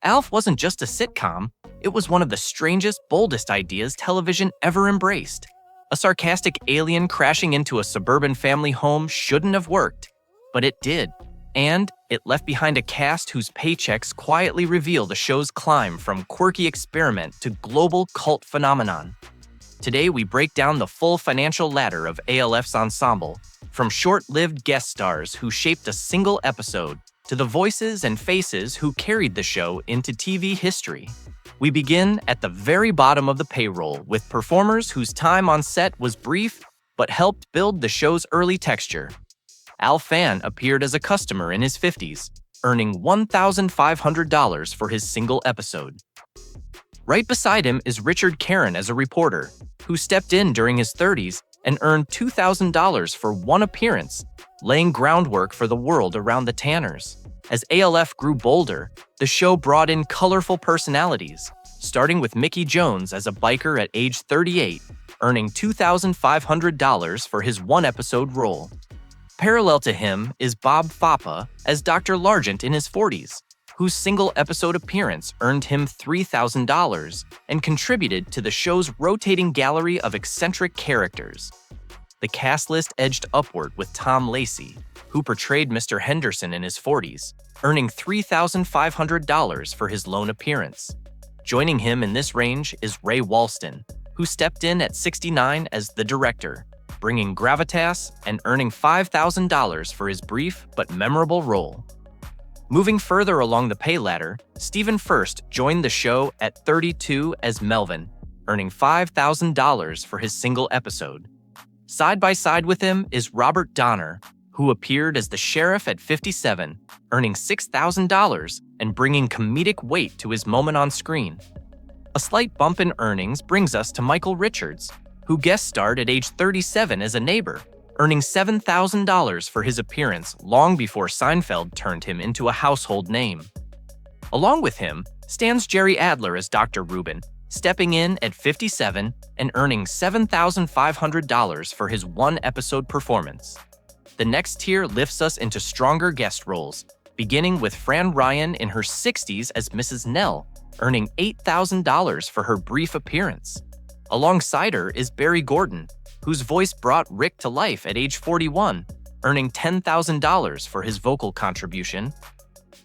ALF wasn't just a sitcom, it was one of the strangest, boldest ideas television ever embraced. A sarcastic alien crashing into a suburban family home shouldn't have worked, but it did. And it left behind a cast whose paychecks quietly reveal the show's climb from quirky experiment to global cult phenomenon. Today, we break down the full financial ladder of ALF's ensemble, from short-lived guest stars who shaped a single episode to the voices and faces who carried the show into TV history. We begin at the very bottom of the payroll with performers whose time on set was brief but helped build the show's early texture. Al Fan appeared as a customer in his 50s, earning $1,500 for his single episode. Right beside him is Richard Caron as a reporter, who stepped in during his 30s and earned $2,000 for one appearance, laying groundwork for the world around the Tanners. As ALF grew bolder, the show brought in colorful personalities, starting with Mickey Jones as a biker at age 38, earning $2,500 for his one-episode role. Parallel to him is Bob Fapa as Dr. Largent in his 40s, whose single-episode appearance earned him $3,000 and contributed to the show's rotating gallery of eccentric characters. The cast list edged upward with Tom Lacey, who portrayed Mr. Henderson in his 40s, earning $3,500 for his lone appearance. Joining him in this range is Ray Walston, who stepped in at 69 as the director, bringing gravitas and earning $5,000 for his brief but memorable role. Moving further along the pay ladder, Stephen Furst joined the show at 32 as Melvin, earning $5,000 for his single episode. Side by side with him is Robert Donner, who appeared as the sheriff at 57, earning $6,000 and bringing comedic weight to his moment on screen. A slight bump in earnings brings us to Michael Richards, who guest starred at age 37 as a neighbor, earning $7,000 for his appearance long before Seinfeld turned him into a household name. Along with him stands Jerry Adler as Dr. Rubin, stepping in at 57 and earning $7,500 for his one-episode performance. The next tier lifts us into stronger guest roles, beginning with Fran Ryan in her 60s as Mrs. Nell, earning $8,000 for her brief appearance. Alongside her is Barry Gordon, whose voice brought Rick to life at age 41, earning $10,000 for his vocal contribution.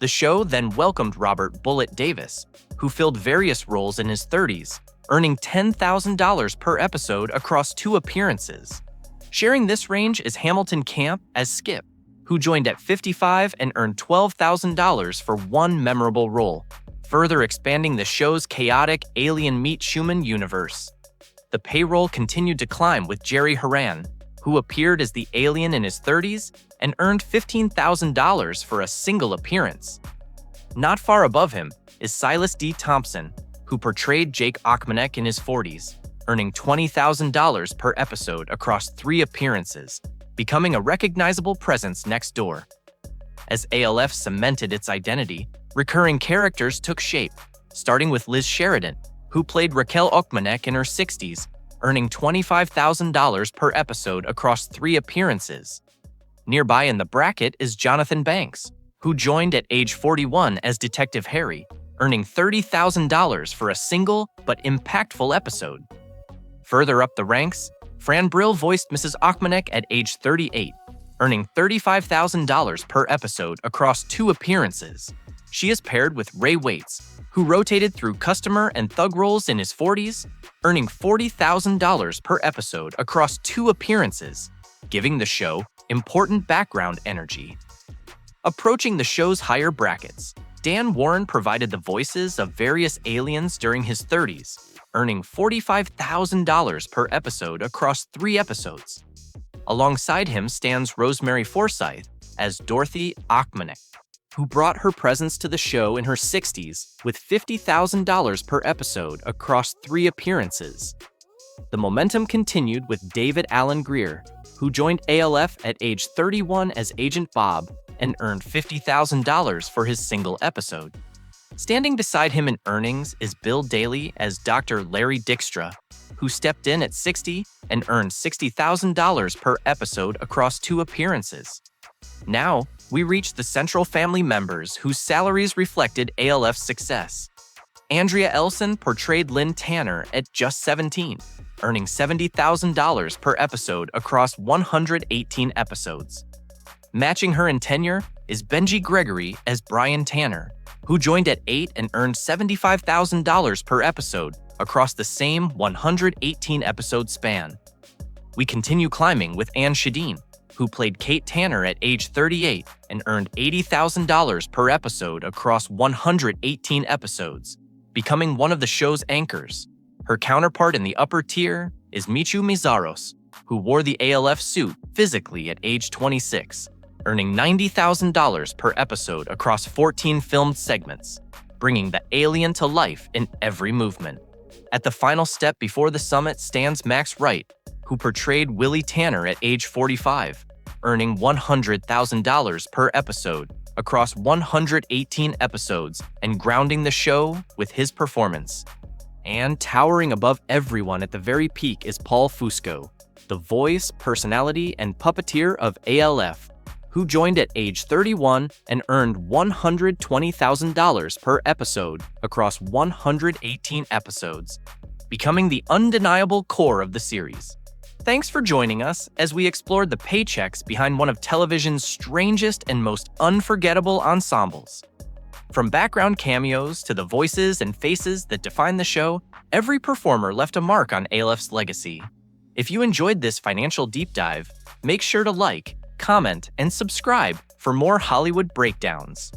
The show then welcomed Robert "Bullet" Davis, who filled various roles in his 30s, earning $10,000 per episode across two appearances. Sharing this range is Hamilton Camp as Skip, who joined at 55 and earned $12,000 for one memorable role, further expanding the show's chaotic alien-meet-human universe. The payroll continued to climb with Jerry Horan, who appeared as the alien in his 30s and earned $15,000 for a single appearance. Not far above him is Silas D. Thompson, who portrayed Jake Ochmanek in his 40s, earning $20,000 per episode across three appearances, becoming a recognizable presence next door. As ALF cemented its identity, recurring characters took shape, starting with Liz Sheridan, who played Raquel Ochmanek in her 60s, earning $25,000 per episode across three appearances. Nearby in the bracket is Jonathan Banks, who joined at age 41 as Detective Harry, earning $30,000 for a single but impactful episode. Further up the ranks, Fran Brill voiced Mrs. Ochmanek at age 38, earning $35,000 per episode across two appearances. She is paired with Ray Waits, who rotated through customer and thug roles in his 40s, earning $40,000 per episode across two appearances, giving the show important background energy. Approaching the show's higher brackets, Dan Warren provided the voices of various aliens during his 30s, earning $45,000 per episode across three episodes. Alongside him stands Rosemary Forsyth as Dorothy Ochmanek, who brought her presence to the show in her 60s with $50,000 per episode across three appearances. The momentum continued with David Alan Grier, who joined ALF at age 31 as Agent Bob and earned $50,000 for his single episode. Standing beside him in earnings is Bill Daly as Dr. Larry Dykstra, who stepped in at 60 and earned $60,000 per episode across two appearances. Now, we reached the central family members whose salaries reflected ALF's success. Andrea Elson portrayed Lynn Tanner at just 17, earning $70,000 per episode across 118 episodes. Matching her in tenure is Benji Gregory as Brian Tanner, who joined at 8 and earned $75,000 per episode across the same 118-episode span. We continue climbing with Ann Shadeen, who played Kate Tanner at age 38 and earned $80,000 per episode across 118 episodes, becoming one of the show's anchors. Her counterpart in the upper tier is Michu Mizaros, who wore the ALF suit physically at age 26, earning $90,000 per episode across 14 filmed segments, bringing the alien to life in every movement. At the final step before the summit stands Max Wright, who portrayed Willie Tanner at age 45, earning $100,000 per episode across 118 episodes and grounding the show with his performance. And towering above everyone at the very peak is Paul Fusco, the voice, personality, and puppeteer of ALF, who joined at age 31 and earned $120,000 per episode across 118 episodes, becoming the undeniable core of the series. Thanks for joining us as we explored the paychecks behind one of television's strangest and most unforgettable ensembles. From background cameos to the voices and faces that define the show, every performer left a mark on ALF's legacy. If you enjoyed this financial deep dive, make sure to like, comment, and subscribe for more Hollywood breakdowns.